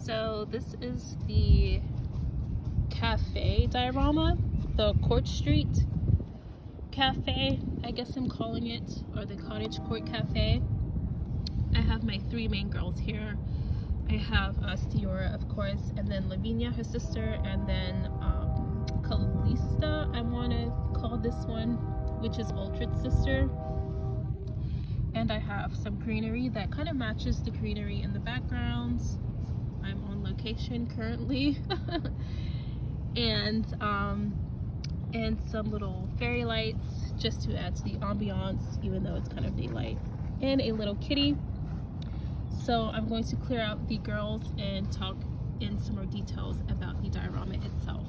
So this is the Café diorama, the Court Street Cafe, I guess I'm calling it, or the Cottage Court Cafe. I have my three main girls here. I have Stiora, of course, and then Lavinia, her sister, and then Calista, I want to call this one, which is Ultrad's sister. And I have some greenery that kind of matches the greenery in the backgrounds. I'm on location currently. and some little fairy lights just to add to the ambiance, even though it's kind of daylight, and a little kitty. So I'm going to clear out the girls and talk in some more details about the diorama itself.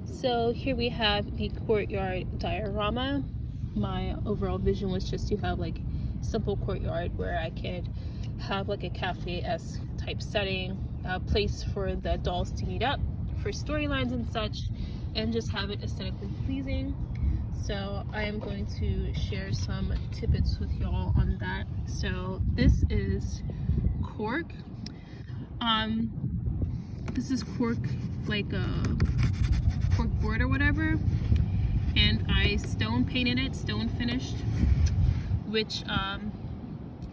So here we have the Courtyard Diorama. My overall vision was just to have like simple courtyard where I could have like a cafe-esque type setting, a place for the dolls to meet up for storylines and such, and just have it aesthetically pleasing. So I am going to share some tidbits with y'all on that. So this is cork. This is cork, like a cork board or whatever, and I stone painted it, stone finished, which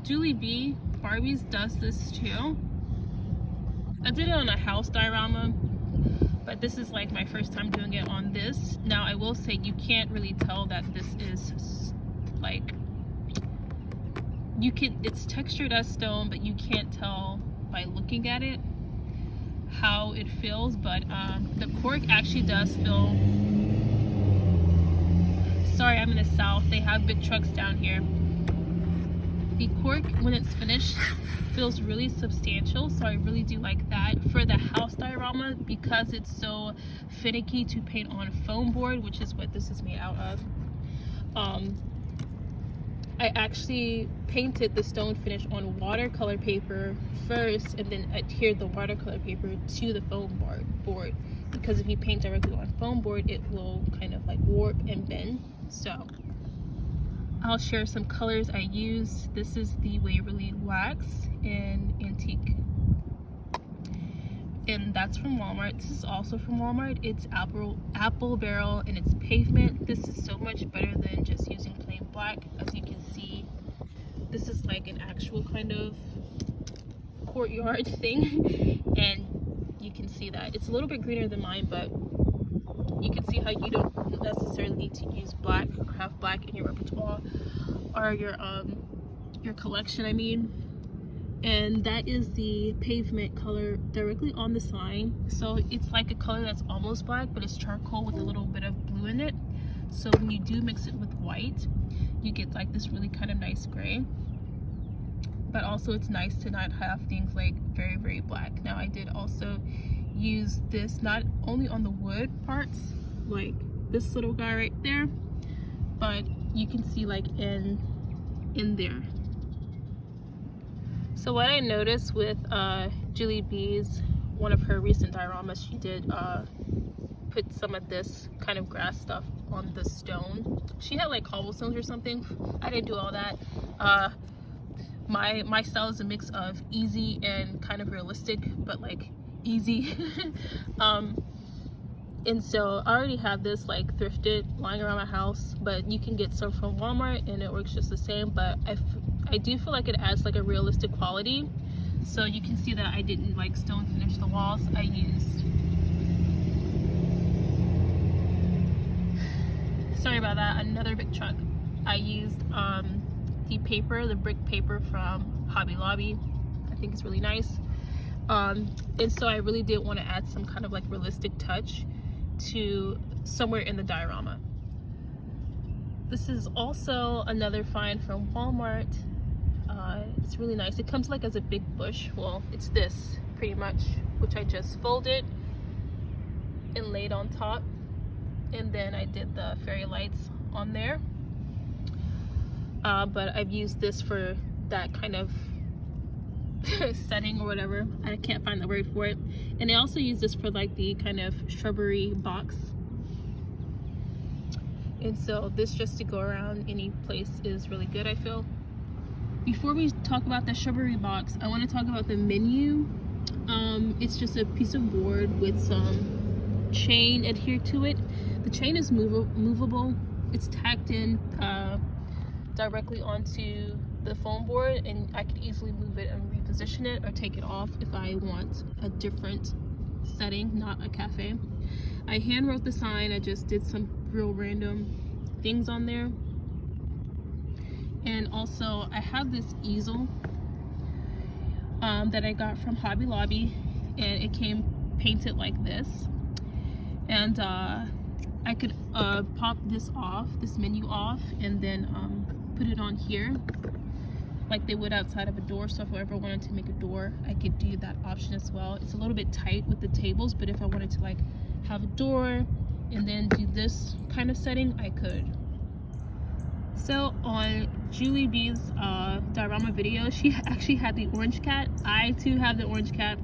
Julieb.Barbies does this too. I did it on a house diorama, but this is like my first time doing it on this. Now I will say you can't really tell that this is like, it's textured as stone, but you can't tell by looking at it how it feels. But the cork actually does feel, sorry, I'm in the south, they have big trucks down here. The cork, when it's finished, feels really substantial, so I really do like that. For the house diorama, because it's so finicky to paint on foam board, which is what this is made out of, I actually painted the stone finish on watercolor paper first, and then adhered the watercolor paper to the foam board, because if you paint directly on foam board, it will kind of like warp and bend. So I'll share some colors I use. This is the Waverly Wax in Antique, and that's from Walmart. This is also from Walmart. It's apple barrel and it's pavement. This is so much better than just using plain black. As you can see, this is like an actual kind of courtyard thing, and you can see that it's a little bit greener than mine, but you can see how you don't necessarily need to use black or have black in your repertoire or your collection, I mean. And that is the pavement color directly on the sign. So it's like a color that's almost black, but it's charcoal with a little bit of blue in it. So when you do mix it with white, you get like this really kind of nice gray. But also it's nice to not have things like very, very black. Now I did also use this not only on the wood parts, like this little guy right there, but you can see like in there. So what I noticed with Julieb.Barbies, one of her recent dioramas, she did put some of this kind of grass stuff on the stone. She had like cobblestones or something. I didn't do all that. My style is a mix of easy and kind of realistic, but like easy. And so I already have this like thrifted lying around my house, but you can get some from Walmart and it works just the same. But I do feel like it adds like a realistic quality. So you can see that I didn't like stone finish the walls. I used, sorry about that, another big truck. I used the paper, the brick paper from Hobby Lobby. I think it's really nice. And so I really did want to add some kind of like realistic touch to somewhere in the diorama. This is also another find from Walmart. It's really nice. It comes like as a big bush. Well, it's this pretty much, which I just folded and laid on top, and then I did the fairy lights on there. But I've used this for that kind of setting or whatever. I can't find the word for it. And I also use this for like the kind of shrubbery box. And so this just to go around any place is really good, I feel. Before we talk about the shrubbery box, I want to talk about the menu It's just a piece of board with some chain adhered to it. The chain is movable. It's tacked in directly onto the foam board, and I could easily move it and reposition it or take it off if I want a different setting, not a cafe. I hand wrote the sign. I just did some real random things on there. And also I have this easel that I got from Hobby Lobby, and it came painted like this. And I could pop this off, this menu off, and then put it on here like they would outside of a door. So if I ever wanted to make a door, I could do that option as well. It's a little bit tight with the tables, but if I wanted to like have a door and then do this kind of setting, I could. So on Julieb's diorama video, she actually had the orange cat. I too have the orange cat,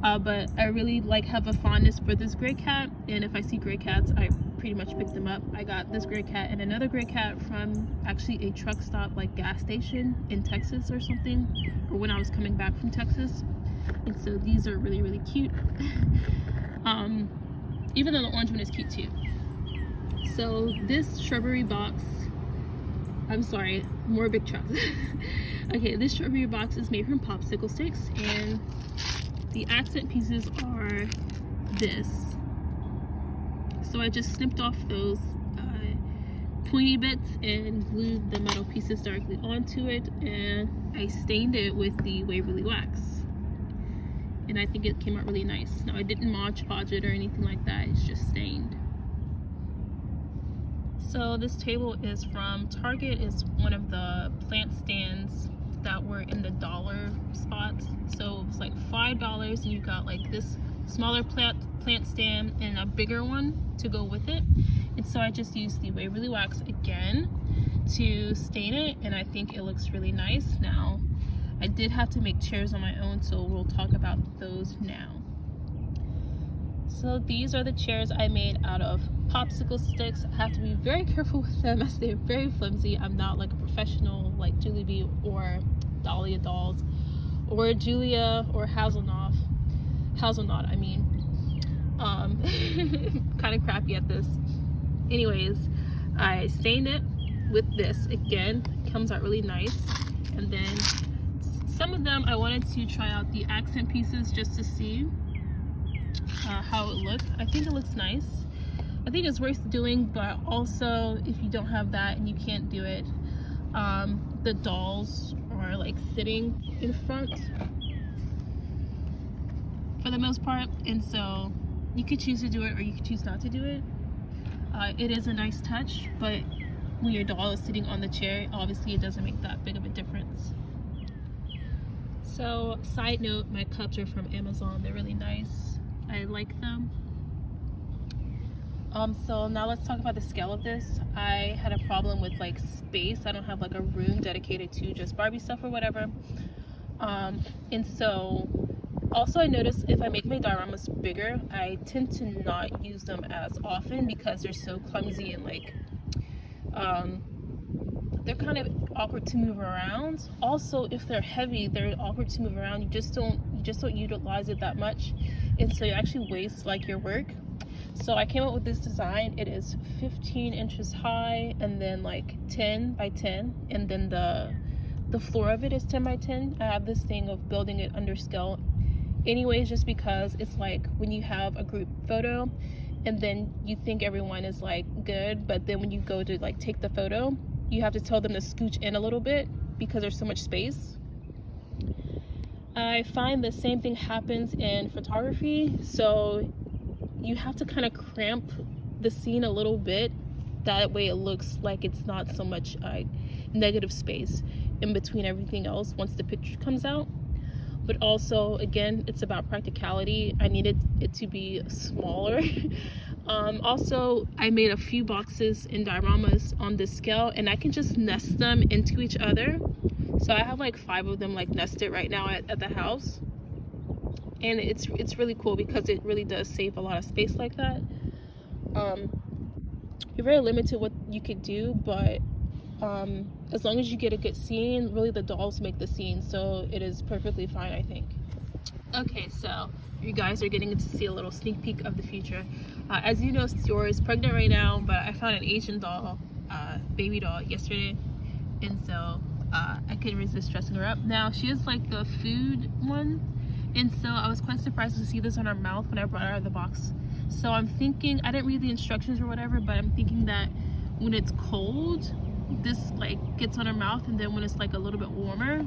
but I really have a fondness for this gray cat, and if I see gray cats, I pretty much pick them up. I got this gray cat and another gray cat from actually a truck stop, like gas station in Texas or something, or when I was coming back from Texas. And so these are really, really cute. Even though the orange one is cute too. So this shrubbery box, I'm sorry, more big trucks. Okay, this shrubbery box is made from popsicle sticks, and the accent pieces are this. So I just snipped off those pointy bits and glued the metal pieces directly onto it, and I stained it with the Waverly wax. And I think it came out really nice. Now I didn't Mod Podge it or anything like that, it's just stained. So this table is from Target. It's one of the plant stands that were in the dollar spot. So it was like $5, and you got like this smaller plant stand and a bigger one to go with it. And so I just used the Waverly wax again to stain it, and I think it looks really nice. Now I did have to make chairs on my own, so we'll talk about those now. So these are the chairs I made out of popsicle sticks. I have to be very careful with them as they're very flimsy. I'm not like a professional like Julieb or Dolls or Julia or Hasselnott, I mean. Kind of crappy at this. Anyways, I stained it with this again. It comes out really nice. And then some of them I wanted to try out the accent pieces just to see how it looked. I think it looks nice. I think it's worth doing, but also if you don't have that and you can't do it, the dolls are like sitting in front for the most part, and so you could choose to do it or you could choose not to do it. It is a nice touch, but when your doll is sitting on the chair, obviously it doesn't make that big of a difference. So side note, my cups are from Amazon. They're really nice. I like them. So now let's talk about the scale of this. I had a problem with like space. I don't have like a room dedicated to just Barbie stuff or whatever. And so also I noticed if I make my dioramas bigger, I tend to not use them as often because they're so clumsy and like they're kind of awkward to move around. Also, if they're heavy, they're awkward to move around. You just don't utilize it that much, and so you actually waste like your work. So I came up with this design. It is 15 inches high and then like 10 by 10, and then the floor of it is 10 by 10. I have this thing of building it under scale anyways, just because it's like when you have a group photo and then you think everyone is like good, but then when you go to like take the photo, you have to tell them to scooch in a little bit because there's so much space. I find the same thing happens in photography, so you have to kind of cramp the scene a little bit. That way it looks like it's not so much negative space in between everything else once the picture comes out. But also, again, it's about practicality. I needed it to be smaller. Also, I made a few boxes in dioramas on this scale, and I can just nest them into each other. So I have like 5 of them like nested right now at the house. And it's really cool because it really does save a lot of space like that. You're very limited what you could do, but as long as you get a good scene, really the dolls make the scene, so it is perfectly fine, I think. Okay, so you guys are getting to see a little sneak peek of the future. As you know, Dior is pregnant right now, but I found an Asian doll, baby doll, yesterday, and so I couldn't resist dressing her up. Now she is like a food one, and so I was quite surprised to see this on her mouth when I brought her out of the box. So I'm thinking, I didn't read the instructions or whatever, but I'm thinking that when it's cold, this like gets on her mouth, and then when it's like a little bit warmer,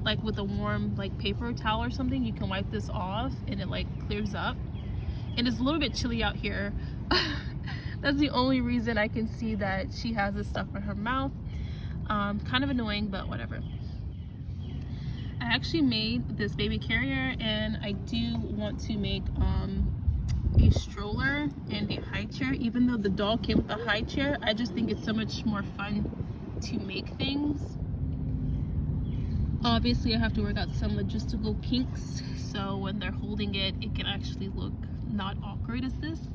like with a warm like paper towel or something, you can wipe this off and it like clears up. And it's a little bit chilly out here. That's the only reason I can see that she has this stuff in her mouth. Kind of annoying, but whatever. I actually made this baby carrier, and I do want to make a stroller and a high chair. Even though the doll came with a high chair, I just think it's so much more fun to make things. Obviously I have to work out some logistical kinks, so when they're holding it, it can actually look not awkward as this.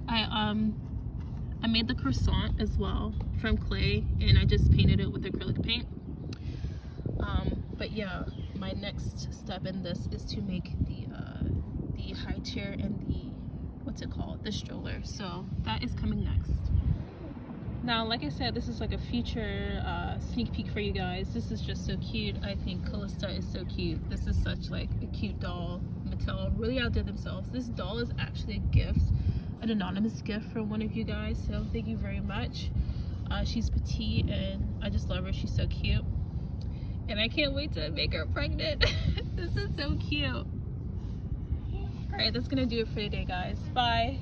I made the croissant as well from clay, and I just painted it with acrylic paint. But yeah, my next step in this is to make the high chair and the stroller. So that is coming next. Now, like I said, this is like a future sneak peek for you guys. This is just so cute. I think Callista is so cute. This is such like a cute doll. Mattel really outdid themselves. This doll is actually a gift, an anonymous gift from one of you guys. So thank you very much. She's petite, and I just love her. She's so cute. And I can't wait to make her pregnant. This is so cute. All right, that's gonna do it for today, guys. Bye.